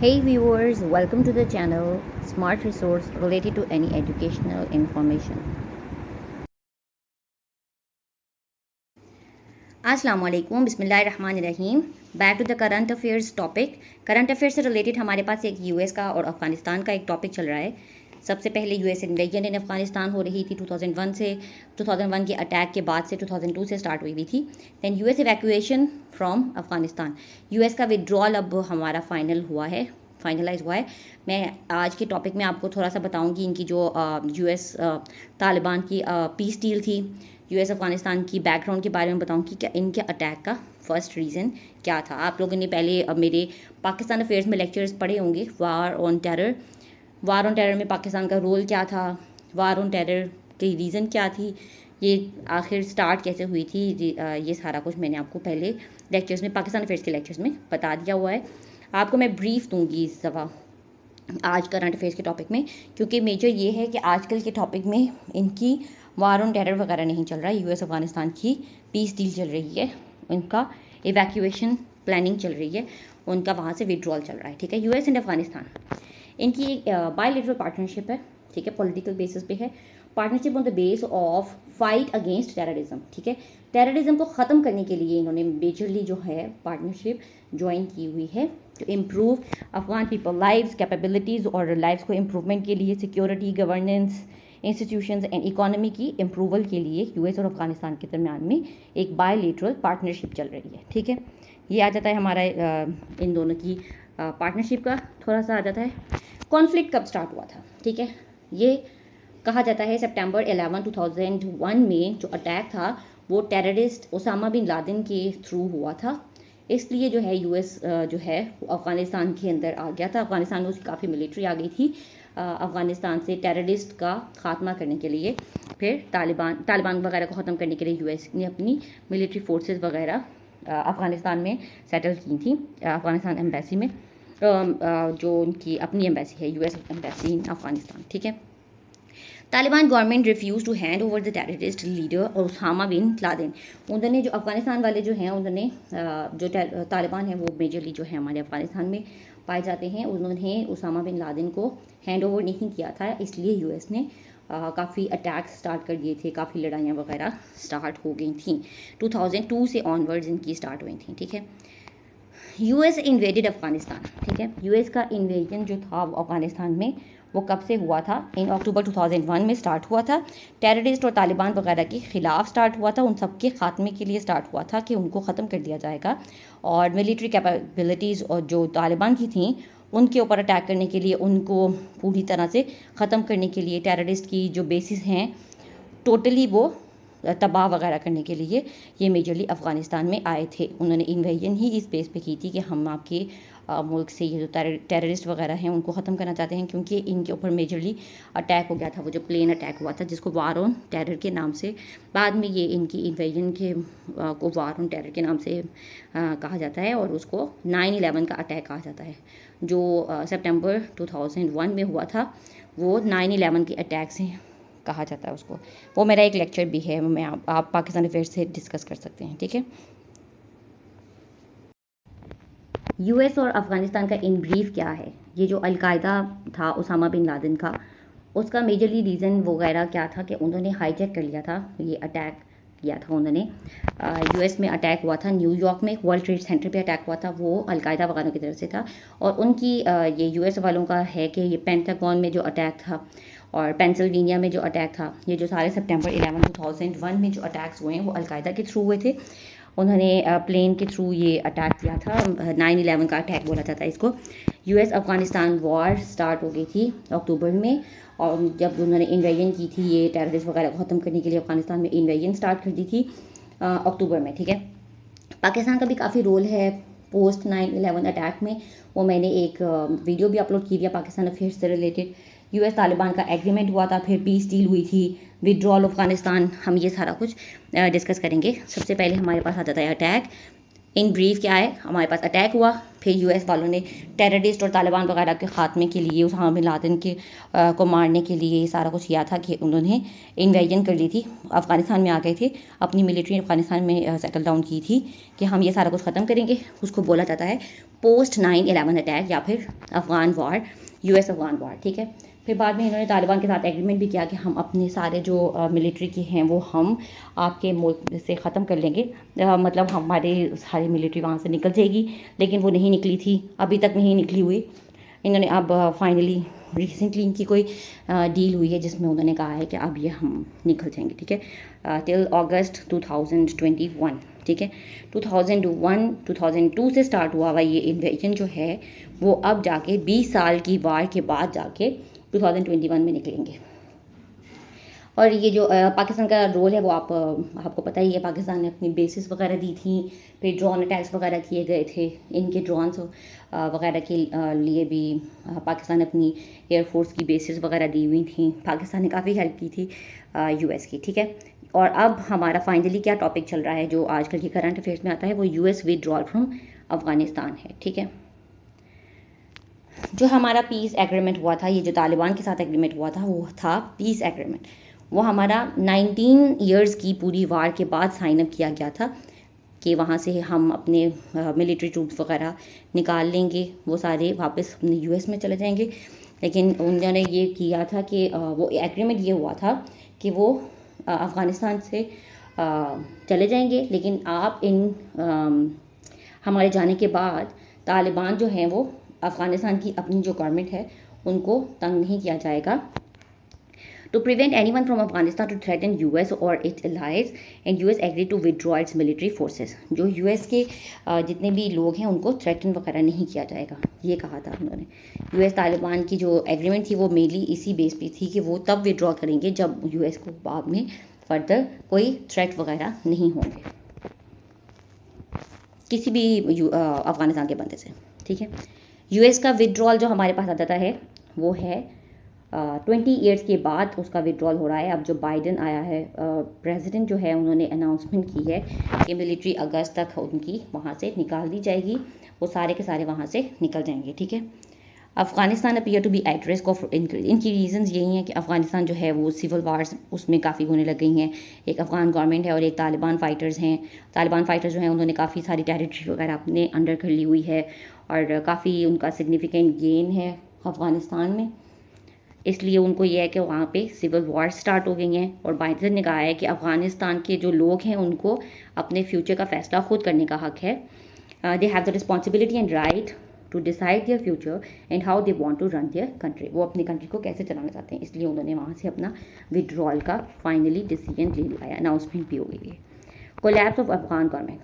Hey viewers, welcome to the channel Smart Resource related to any educational information. अस्सलाम वालेकुम, बिस्मिल्लाहिर्रहमानिर्रहीम। Back to the current affairs topic. Current affairs से related हमारे पास एक US का और अफगानिस्तान का एक टॉपिक चल रहा है। सबसे पहले यूएस इन्वेजन इन अफगानिस्तान हो रही थी 2001 से 2001 के अटैक के बाद से 2002 से स्टार्ट हुई थी। Then US evacuation from Afghanistan, US का विड्रॉल अब हमारा फाइनलाइज हुआ है। मैं आज के टॉपिक में आपको थोड़ा सा बताऊंगी इनकी जो यूएस तालिबान की पीस डील थी, यूएस अफगानिस्तान की बैकग्राउंड के बारे में बताऊंगी कि इनके अटैक का फर्स्ट रीज़न क्या था। आप लोगों ने पहले मेरे पाकिस्तान अफेयर्स में लेक्चर्स पढ़े होंगे। वार ऑन टेरर में पाकिस्तान का रोल क्या था, वार ऑन टेरर की रीज़न क्या थी, ये आखिर स्टार्ट कैसे हुई थी, ये सारा कुछ मैंने आपको पहले लेक्चर्स में, पाकिस्तान अफेयर्स के लेक्चर्स में बता दिया हुआ है। आपको मैं ब्रीफ दूंगी इस दफ़ा आज करंट अफेयर्स के टॉपिक में, क्योंकि मेजर ये है कि आजकल के टॉपिक में इनकी वार ऑन टेरर वगैरह नहीं चल रहा है। यूएस अफगानिस्तान की पीस डील चल रही है, उनका इवैक्यूएशन प्लानिंग चल रही है, उनका वहाँ से विड्रॉल चल रहा है। ठीक है, यूएस एंड अफगानिस्तान इनकी एक बायलैटरल पार्टनरशिप है। ठीक है, पॉलिटिकल बेसिस पे है। Partnership on the base of fight against terrorism. ठीक है, टेररिज्म को ख़त्म करने के लिए इन्होंने मेजरली जो है पार्टनरशिप ज्वाइन की हुई है to improve Afghan people lives, capabilities और लाइव्स को इम्प्रूवमेंट के लिए, security, governance, institutions and economy की इम्प्रूवल के लिए यूएस और अफगानिस्तान के दरमियान में एक बायलैटरल पार्टनरशिप चल रही है। ठीक है, ये आ जाता है हमारा इन दोनों की पार्टनरशिप का थोड़ा सा आ जाता है। कॉन्फ्लिक्ट कब स्टार्ट हुआ था? ठीक है, ये कहा जाता है सितंबर 11, 2001 में जो अटैक था वो टेररिस्ट ओसामा बिन लादेन के थ्रू हुआ था। इसलिए जो है यूएस जो है अफगानिस्तान के अंदर आ गया था। अफगानिस्तान में उसकी काफ़ी मिलिट्री आ गई थी अफगानिस्तान से टेररिस्ट का खात्मा करने के लिए। फिर तालिबान वगैरह को ख़त्म करने के लिए यूएस ने अपनी मिलिट्री फोर्सेस वगैरह अफगानिस्तान में सेटल की थी। अफगानिस्तान एम्बेसी में जो उनकी अपनी एम्बेसी है, यूएस एम्बेसी इन अफगानिस्तान। ठीक है, Taliban government refuse to hand over the terrorist leader Osama bin Laden. उन्होंने जो अफगानिस्तान वाले जो हैं, उन्होंने जो तालिबान है वो मेजरली जो है हमारे अफगानिस्तान में पाए जाते हैं, उन्होंने ओसामा बिन लादेन को हैंड ओवर नहीं किया था। इसलिए यूएस ने काफ़ी अटैक्स स्टार्ट कर दिए थे, काफ़ी लड़ाइयाँ वगैरह स्टार्ट हो गई थी। 2002 से ऑनवर्ड्स इनकी स्टार्ट हुई थी। ठीक है, यूएस इन्वेडेड अफगानिस्तान। ठीक है, यूएस का इन्वेजन जो था वो अफगानिस्तान में वो कब से हुआ था? इन अक्टूबर 2001 में स्टार्ट हुआ था। टेररिस्ट और तालिबान वगैरह के खिलाफ स्टार्ट हुआ था, उन सबके खात्मे के लिए स्टार्ट हुआ था कि उनको ख़त्म कर दिया जाएगा। और मिलिट्री कैपेबिलिटीज़ और जो तालिबान की थी उनके ऊपर अटैक करने के लिए, उनको पूरी तरह से ख़त्म करने के लिए, टेररिस्ट की जो बेसिस हैं टोटली वो तबाह वगैरह करने के लिए ये मेजरली अफ़गानिस्तान में आए थे। उन्होंने इन्वेजन ही इस बेस पे की थी कि हम आपके मुल्क से ये जो टेररिस्ट वगैरह हैं उनको ख़त्म करना चाहते हैं, क्योंकि इनके ऊपर मेजरली अटैक हो गया था, वो जो प्लेन अटैक हुआ था जिसको वार ऑन टेरर के नाम से, बाद में ये इनकी इन्वेजन के को वार ऑन टेरर के नाम से कहा जाता है, और उसको 9/11 का अटैक कहा जाता है जो सितंबर 2001 में हुआ था। वो 9/11 के अटैक से कहा जाता है उसको। वो मेरा एक लेक्चर भी है, मैं आप पाकिस्तान अफेयर्स से डिस्कस कर सकते हैं। ठीक है, यूएस और अफ़गानिस्तान का इन ब्रीफ क्या है? ये जो अलकायदा था ओसामा बिन लादेन का, उसका मेजरली रीज़न वगैरह क्या था कि उन्होंने हाईजैक कर लिया था, ये अटैक किया था उन्होंने। यूएस में अटैक हुआ था, न्यूयॉर्क में वर्ल्ड ट्रेड सेंटर पे अटैक हुआ था, वो अलकायदा वगैरह की तरफ से था। और उनकी ये यूएस वालों का है कि ये पेंटागन में जो अटैक था और पेंसिल्वेनिया में जो अटैक था, ये जो सारे सितंबर 11, 2001 में जो अटैक्स हुए हैं वो अलकायदा के थ्रू हुए थे। उन्होंने प्लेन के थ्रू ये अटैक किया था। 9/11 का अटैक बोला जाता है इसको। यूएस अफगानिस्तान वॉर स्टार्ट हो गई थी अक्टूबर में, और जब उन्होंने इन्वेजन की थी, ये टेररिस्ट वगैरह को ख़त्म करने के लिए अफगानिस्तान में इन्वेजन स्टार्ट कर दी थी अक्टूबर में। ठीक है, पाकिस्तान का भी काफ़ी रोल है पोस्ट 9/11 अटैक में। वो मैंने एक वीडियो भी अपलोड की हुई है पाकिस्तान अफेयर्स से रिलेटेड। यूएस तालिबान का एग्रीमेंट हुआ था, फिर पीस डील हुई थी, विड्रॉल अफगानिस्तान, हम ये सारा कुछ डिस्कस करेंगे। सबसे पहले हमारे पास आ जाता है अटैक इन ब्रीफ क्या है, हमारे पास अटैक हुआ, फिर यूएस वालों ने टेररिस्ट और तालिबान वगैरह के ख़ात्मे के लिए, उसामा बिन लादेन के को मारने के लिए सारा कुछ किया था कि उन्होंने इन्वेजन कर ली थी, अफ़गानिस्तान में आ गए थे, अपनी मिलिट्री अफ़गानिस्तान में सेटल डाउन की थी कि हम ये सारा कुछ ख़त्म करेंगे। उसको बोला जाता है पोस्ट 9/11 अटैक या फिर अफ़गान वार, यूएस अफ़गान वार, ठीक है। फिर बाद में इन्होंने तालिबान के साथ एग्रीमेंट भी किया कि हम अपने सारे जो मिलिट्री के हैं वो हम आपके मुल्क से ख़त्म कर लेंगे, मतलब हमारे सारी मिलिट्री वहाँ से निकल जाएगी, लेकिन वो नहीं निकली थी, अभी तक नहीं निकली हुई। इन्होंने अब फाइनली रिसेंटली इनकी कोई डील हुई है जिसमें उन्होंने कहा है कि अब ये हम निकल जाएंगे, ठीक है, टिल अगस्त 2021, ठीक है। 2002 से स्टार्ट हुआ ये इन्वेजन जो है वो अब जाके 20 साल की वार के बाद जाके 2021 में निकलेंगे। और ये जो पाकिस्तान का रोल है वो आपको पता ही है, पाकिस्तान ने अपनी बेसिस वगैरह दी थी, फिर ड्रोन अटैक्स वगैरह किए गए थे, इनके ड्रोन्स वगैरह के लिए भी पाकिस्तान ने अपनी एयरफोर्स की बेसिस वगैरह दी हुई थी, पाकिस्तान ने काफ़ी हेल्प की थी यूएस की, ठीक है। और अब हमारा फाइनली क्या टॉपिक चल रहा है जो आजकल के करंट अफेयर्स में आता है, वो यूएस विदड्रॉल फ्रॉम अफगानिस्तान है, ठीक है। जो हमारा पीस एग्रीमेंट हुआ था, ये जो तालिबान के साथ एग्रीमेंट हुआ था वो था पीस एग्रीमेंट, वो हमारा 19 इयर्स की पूरी वार के बाद साइन अप किया गया था कि वहाँ से हम अपने मिलिट्री ट्रूप्स वगैरह निकाल लेंगे, वो सारे वापस अपने यूएस में चले जाएंगे। लेकिन उन्होंने ये किया था कि वो एग्रीमेंट ये हुआ था कि वो अफ़गानिस्तान से चले जाएंगे, लेकिन आप हमारे जाने के बाद तालिबान जो हैं वो अफ़गानिस्तान की अपनी जो गवर्नमेंट है उनको तंग नहीं किया जाएगा। To prevent anyone from Afghanistan to threaten US or its allies, and US agreed to withdraw its military forces. जो US के जितने भी लोग हैं उनको थ्रेटन वगैरह नहीं किया जाएगा, ये कहा था उन्होंने। US तालिबान की जो एग्रीमेंट थी वो मेनली इसी बेस पे थी कि वो तब विड्रॉ करेंगे जब US को बाद में फर्दर कोई थ्रेट वगैरह नहीं होंगे किसी भी अफगानिस्तान के बंदे से, ठीक है। यूएस का विड्रॉल जो हमारे पास आ जाता है वो है 20 ईयर्स के बाद उसका विड्रॉल हो रहा है। अब जो बाइडन आया है प्रेसिडेंट जो है, उन्होंने अनाउंसमेंट की है कि मिलिट्री अगस्त तक उनकी वहाँ से निकाल दी जाएगी, वो सारे के सारे वहाँ से निकल जाएंगे, ठीक है। Afghanistan appear to be at risk of इनकी रीजंस यही हैं कि अफगानिस्तान जो है वो सिविल वार्स उसमें काफ़ी होने लग गई हैं। एक अफगान गवर्नमेंट है और एक तालिबान फाइटर्स हैं। तालिबान फाइटर्स जो हैं उन्होंने काफ़ी सारी टेरिटरी वगैरह अपने अंडर कर ली हुई है और काफ़ी उनका सिग्निफिकेंट गेन है अफगानिस्तान में, इसलिए उनको ये है कि वहाँ पे सिविल वॉर स्टार्ट हो गई हैं। और बाइडन ने कहा है कि अफगानिस्तान के जो लोग हैं उनको अपने फ्यूचर का फैसला खुद करने का हक है। They have the responsibility and right to decide their future and how they want to run their country, वो अपनी कंट्री को कैसे चलाना चाहते हैं, इसलिए उन्होंने वहाँ से अपना विड्रॉल का फाइनली डिसीजन ले लिया है, अनाउंसमेंट भी हो गई है। Collapse of Afghan government,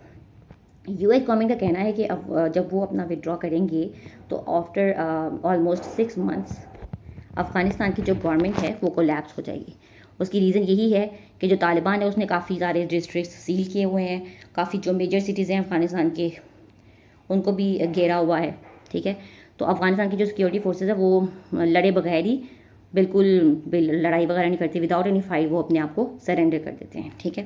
US government का कहना है कि अब जब वो अपना विड्रॉ करेंगे तो आफ्टर ऑलमोस्ट 6 मंथ्स अफगानिस्तान की जो गवर्नमेंट है वो कोलैप्स हो जाएगी। उसकी रीज़न यही है कि जो तालिबान है उसने काफ़ी सारे डिस्ट्रिक्ट सील किए हुए हैं, काफ़ी जो मेजर सिटीज़ हैं अफगानिस्तान के उनको भी घेरा हुआ है, ठीक है। तो अफगानिस्तान की जो सिक्योरिटी फोर्सेज है वो लड़े बगैर ही बिल्कुल लड़ाई वगैरह नहीं करती, विदाउट एनी फाइट वो अपने आप को सरेंडर कर देते हैं, ठीक है।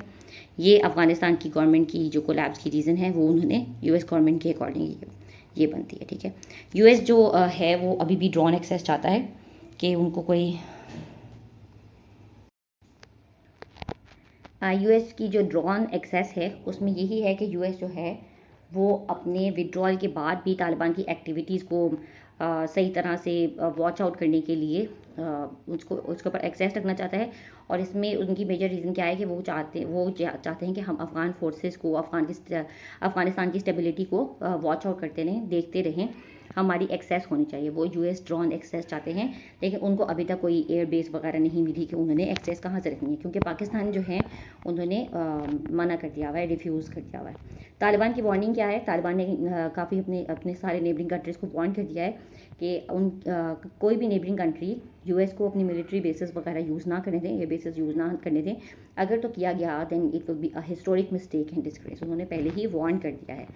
ये अफगानिस्तान की गवर्नमेंट की जो कोलैप्स की रीज़न है वो उन्होंने यूएस गवर्नमेंट के अकॉर्डिंग ये बनती है, ठीक है। यूएस जो है वो अभी भी ड्रोन एक्सेस चाहता है कि उनको कोई यूएस की जो ड्रोन एक्सेस है उसमें यही है कि यूएस जो है वो अपने विड्रॉल के बाद भी तालिबान की एक्टिविटीज़ को सही तरह से वॉच आउट करने के लिए उसके ऊपर एक्सेस रखना चाहता है। और इसमें उनकी मेजर रीज़न क्या है कि वो चाहते हैं कि हम अफ़गान फोर्सेस को अफ़गानिस्तान की स्टेबिलिटी को वॉच आउट करते रहें, देखते रहें, हमारी एक्सेस होनी चाहिए। वो यूएस ड्रोन एक्सेस चाहते हैं, लेकिन उनको अभी तक कोई एयर बेस वगैरह नहीं मिली कि उन्होंने एक्सेस कहाँ से रखनी है, क्योंकि पाकिस्तान जो है उन्होंने मना कर दिया हुआ है, रिफ्यूज़ कर दिया हुआ है। तालिबान की वार्निंग क्या है, तालिबान ने काफ़ी अपने सारे नेबरिंग कंट्रीज़ को वार्न कर दिया है कि कोई भी नेबरिंग कंट्री यूएस को अपनी मिलिट्री बेसिस वगैरह यूज़ ना करने दें, ये बेसिस यूज़ ना करने दें। अगर तो किया गया then it will be a historic mistake and disgrace, उन्होंने पहले ही वार्न कर दिया है।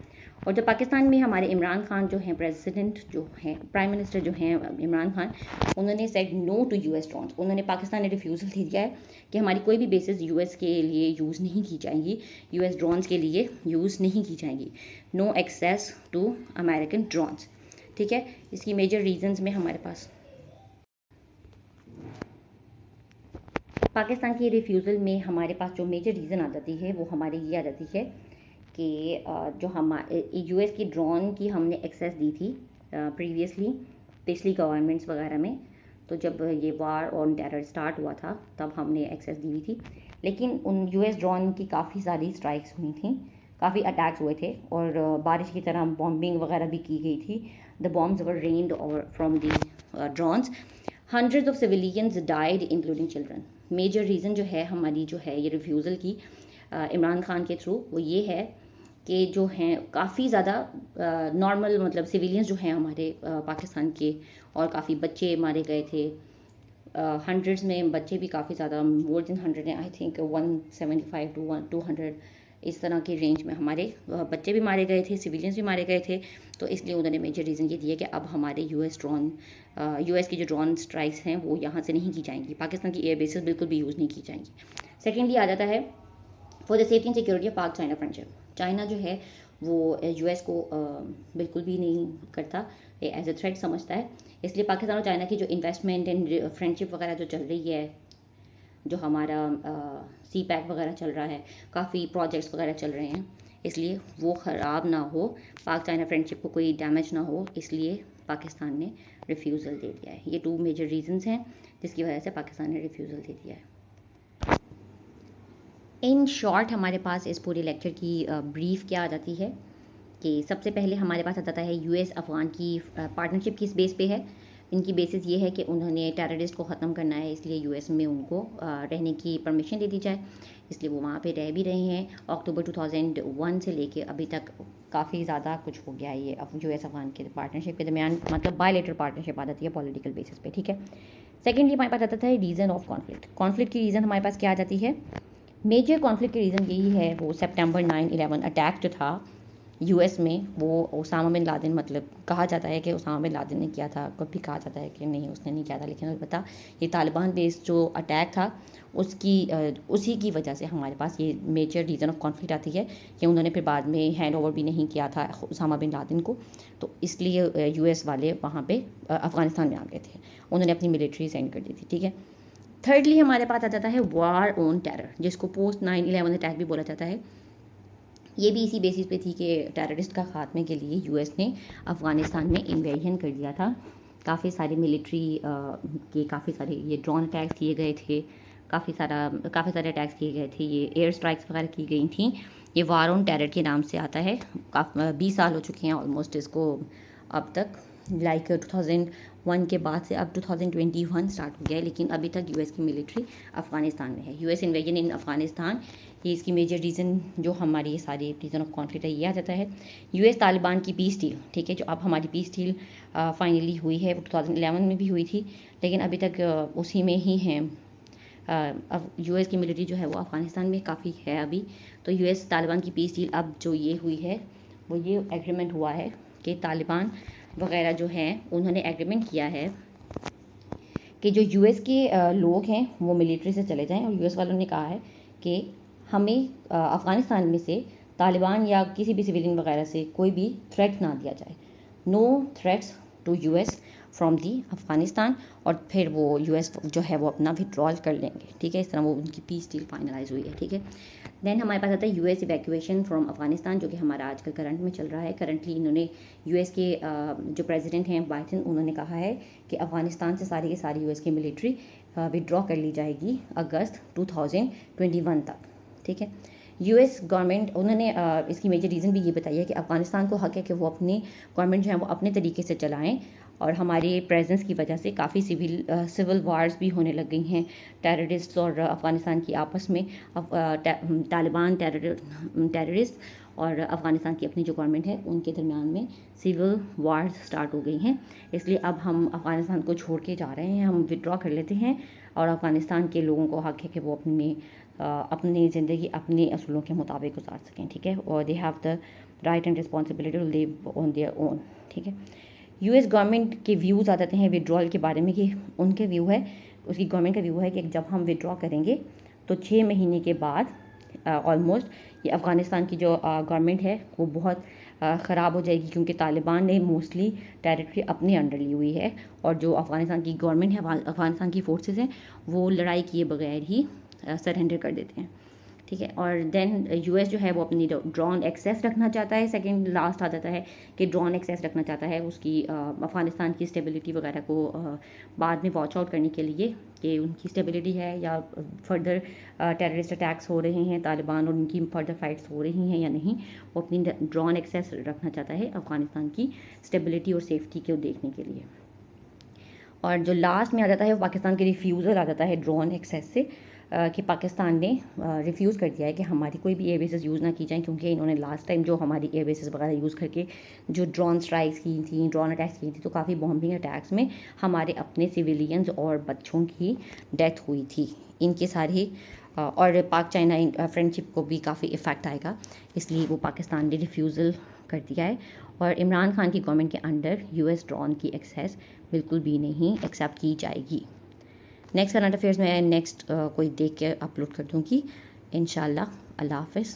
और जब पाकिस्तान में हमारे इमरान खान जो हैं प्रेसिडेंट प्राइम मिनिस्टर जो हैं इमरान खान, उन्होंने said no to US drones. उन्होंने पाकिस्तान ने रिफ्यूज़ल दे दिया है कि हमारी कोई भी बेसिस यूएस के लिए यूज़ नहीं की जाएंगी, यूएस ड्रोन्स के लिए यूज़ नहीं की जाएंगी। No access to American drones. ठीक है, इसकी मेजर रीजंस में हमारे पास पाकिस्तान की रिफ्यूज़ल में हमारे पास जो मेजर रीज़न आ जाती है वो हमारी ये आ जाती है कि जो हमारे यूएस की ड्रोन की हमने एक्सेस दी थी प्रीवियसली पिछली गवर्नमेंट्स वगैरह में, तो जब ये वार ऑन टेरर स्टार्ट हुआ था तब हमने एक्सेस दी हुई थी, लेकिन उन यूएस ड्रोन की काफ़ी सारी स्ट्राइक्स हुई थी, काफ़ी अटैक्स हुए थे और बारिश की तरह बॉम्बिंग वगैरह भी की गई थी। The bombs were rained from the drones. Hundreds of civilians died including children. Major reason जो है हमारी जो है ये रिफ्यूज़ल की इमरान खान के थ्रू, वो ये है कि जो हैं काफ़ी ज़्यादा नॉर्मल मतलब सिविलियंस जो हैं हमारे पाकिस्तान के, और काफ़ी बच्चे मारे गए थे, हंड्रेड्स में बच्चे भी काफ़ी ज़्यादा, more than 100 I think 175 to 200 इस तरह की रेंज में हमारे बच्चे भी मारे गए थे, सिविलियंस भी मारे गए थे। तो इसलिए उन्होंने मेजर रीज़न ये दिया कि अब हमारे यूएस की जो ड्रोन स्ट्राइक्स हैं वो यहाँ से नहीं की जाएंगी, पाकिस्तान की एयर बेसिस बिल्कुल भी यूज़ नहीं की जाएंगी। सेकेंडली आ जाता है for the safety and security of पाक चाइना फ्रेंडशिप। चाइना जो है वो यूएस को बिल्कुल भी नहीं करता, एज ए थ्रेट समझता है, इसलिए पाकिस्तान और चाइना की जो इन्वेस्टमेंट एंड फ्रेंडशिप वगैरह जो चल रही है, जो हमारा सी पैक वगैरह चल रहा है, काफ़ी प्रोजेक्ट्स वगैरह चल रहे हैं, इसलिए वो ख़राब ना हो, पाक चाइना फ्रेंडशिप को कोई डैमेज ना हो, इसलिए पाकिस्तान ने रिफ्यूज़ल दे दिया है। ये 2 मेजर रीजंस हैं जिसकी वजह से पाकिस्तान ने रिफ्यूज़ल दे दिया है। इन शॉर्ट हमारे पास इस पूरे लेक्चर की ब्रीफ क्या आ जाती है कि सबसे पहले हमारे पास आ जाता है यूएस अफगान की पार्टनरशिप किस बेस पे है। इनकी बेसिस ये है कि उन्होंने टेररिस्ट को ख़त्म करना है, इसलिए यूएस में उनको रहने की परमिशन दे दी जाए, इसलिए वो वहाँ पे रह भी रहे हैं। अक्टूबर 2001 से लेके अभी तक काफ़ी ज़्यादा कुछ हो गया है ये यूएस अफगान के पार्टनरशिप के दरमियान, मतलब बायलेटरल पार्टनरशिप आ जाती है पॉलिटिकल बेसिस पे। ठीक है, सेकेंडली हमारे पास आता है रीज़न ऑफ कॉन्फ्लिक्ट की रीज़न हमारे पास क्या आ जाती है। मेजर कॉन्फ्लिक्ट की रीज़न यही है, वो सितंबर 9/11 अटैक जो था यूएस में, वो उसामा बिन लादेन, मतलब कहा जाता है कि उसामा बिन लादेन ने किया था, कभी कहा जाता है कि नहीं उसने नहीं किया था, लेकिन अलबत्ता ये तालिबान बेस्ड जो अटैक था उसी की वजह से हमारे पास ये मेजर रीज़न ऑफ कॉन्फ्लिक्ट आती है कि उन्होंने फिर बाद में हैंड ओवर भी नहीं किया था उसामा बिन लादेन को, तो इसलिए यूएस वाले वहाँ पे अफ़गानिस्तान में आ गए थे, उन्होंने अपनी मिलिट्री सेंड कर दी थी। ठीक है, थर्डली हमारे पास आ जाता है वार ऑन टेरर, जिसको पोस्ट 9/11 अटैक भी बोला जाता है। ये भी इसी बेसिस पे थी कि टेररिस्ट का खात्मे के लिए यूएस ने अफ़गानिस्तान में इन्वेजन कर दिया था, काफ़ी सारे मिलिट्री के काफ़ी सारे ये ड्रोन अटैक्स किए गए थे, काफ़ी सारे अटैक्स किए गए थे, ये एयर स्ट्राइक्स वगैरह की गई थी। ये वार ऑन टेरर के नाम से आता है। 20 साल हो चुके हैं ऑलमोस्ट इसको अब तक, लाइक 2001 के बाद से अब 2021 स्टार्ट हो गया है, लेकिन अभी तक यूएस की मिलिट्री अफ़गानिस्तान में है। यूएस इन्वेजन इन अफ़गानिस्तान, ये इसकी मेजर रीज़न जो हमारी ये सारी रीज़न ऑफ कॉन्फ्लिक्ट है ये आ जाता है। यूएस तालिबान की पीस डील, ठीक है, जो अब हमारी पीस डील फाइनली हुई है, वो 2011 में भी हुई थी, लेकिन अभी तक उसी में ही हैं। अब यूएस की मिलिट्री जो है वो अफ़गानिस्तान में काफ़ी है अभी, तो यूएस तालिबान की पीस डील अब जो ये हुई है वो ये एग्रीमेंट हुआ है कि तालिबान वगैरह जो हैं उन्होंने एग्रीमेंट किया है कि जो यूएस के लोग हैं वो मिलिट्री से चले जाएं, और यूएस वालों ने कहा है कि हमें अफ़गानिस्तान में से तालिबान या किसी भी सिविलियन वगैरह से कोई भी थ्रेट ना दिया जाए, no threats to US from the Afghanistan, और फिर वो यूएस जो है वो अपना विड्रॉल कर लेंगे। ठीक है, इस तरह वो उनकी पीस डील फाइनलाइज हुई है। ठीक है, देन हमारे पास आता है यूएस इवैक्यूएशन फ्रॉम अफ़गानिस्तान, जो कि हमारा आजकल करंट में चल रहा है। करंटली इन्होंने यूएस के जो प्रेसिडेंट हैं बाइडेन, उन्होंने कहा है कि अफ़गानिस्तान से सारी की सारी यूएस की मिलिट्री विड्रॉ कर ली जाएगी अगस्त 2021 तक। ठीक है, यूएस गवर्नमेंट, उन्होंने इसकी मेजर रीज़न भी ये बताई है कि अफ़गानिस्तान को हक है कि वो अपनी गवर्नमेंट जो है वो अपने तरीके से चलाएं, और हमारे प्रेजेंस की वजह से काफ़ी सिविल वार्स भी होने लग गई हैं टेररिस्ट और अफ़गानिस्तान की आपस में। तालिबान टेररिस्ट और अफ़गानिस्तान की अपनी जो गवर्नमेंट है उनके दरमियान में सिविल वार्स स्टार्ट हो गई हैं, इसलिए अब हम अफ़गानिस्तान को छोड़ के जा रहे हैं, हम विड्रॉ कर लेते हैं, और अफ़गानिस्तान के लोगों को हक है कि वो अपनी ज़िंदगी अपने असूलों के मुताबिक गुजार सकें। ठीक है, और they have the right and responsibility to live on their own. ठीक है, यूएस गवर्नमेंट के व्यूज़ आ जाते हैं विड्रॉल के बारे में कि उनके व्यू है, उसकी गवर्नमेंट का व्यू है कि जब हम विड्रॉ करेंगे तो 6 महीने के बाद ऑलमोस्ट ये अफ़गानिस्तान की जो गवर्नमेंट है वो बहुत ख़राब हो जाएगी, क्योंकि तालिबान ने मोस्टली टेरिटरी अपने अंडर ली हुई है और जो अफ़गानिस्तान की गवर्नमेंट है, अफ़गानिस्तान की फोर्सेस हैं, वो लड़ाई किए बगैर ही सरेंडर कर देते हैं। ठीक है, और देन यूएस जो है वो अपनी ड्रोन एक्सेस रखना चाहता है। सेकंड लास्ट आ जाता है कि ड्रोन एक्सेस रखना चाहता है उसकी अफ़गानिस्तान की स्टेबिलिटी वगैरह को बाद में वॉच आउट करने के लिए कि उनकी स्टेबिलिटी है या फर्दर टेररिस्ट अटैक्स हो रहे हैं तालिबान और उनकी फर्दर फाइट्स हो रही हैं या नहीं। वो अपनी ड्रोन एक्सेस रखना चाहता है अफ़गानिस्तान की स्टेबिलिटी और सेफ्टी को देखने के लिए। और जो लास्ट में आ जाता है वो पाकिस्तान के रिफ्यूज़ल आ जाता है ड्रोन एक्सेस से, कि पाकिस्तान ने रिफ्यूज़ कर दिया है कि हमारी कोई भी एयर बेसेस यूज़ ना की जाएं, क्योंकि इन्होंने लास्ट टाइम जो हमारी एयर बेसेस वगैरह यूज़ करके जो ड्रोन स्ट्राइक्स की थी, ड्रोन अटैक्स की थी, तो काफ़ी बॉम्बिंग अटैक्स में हमारे अपने सिविलियंस और बच्चों की डेथ हुई थी। इनके सारे और पाक चाइना फ्रेंडशिप को भी काफ़ी इफ़ेक्ट आएगा, इसलिए वो पाकिस्तान ने रिफ्यूज़ल कर दिया है। और इमरान खान की गवर्नमेंट के अंडर यूएस ड्रोन की एक्सेस बिल्कुल भी नहीं एक्सेप्ट की जाएगी। नेक्स्ट करंट अफेयर्स में नेक्स्ट कोई देख के अपलोड कर दूँगी इंशाल्लाह। अल्लाह हाफ़िज़।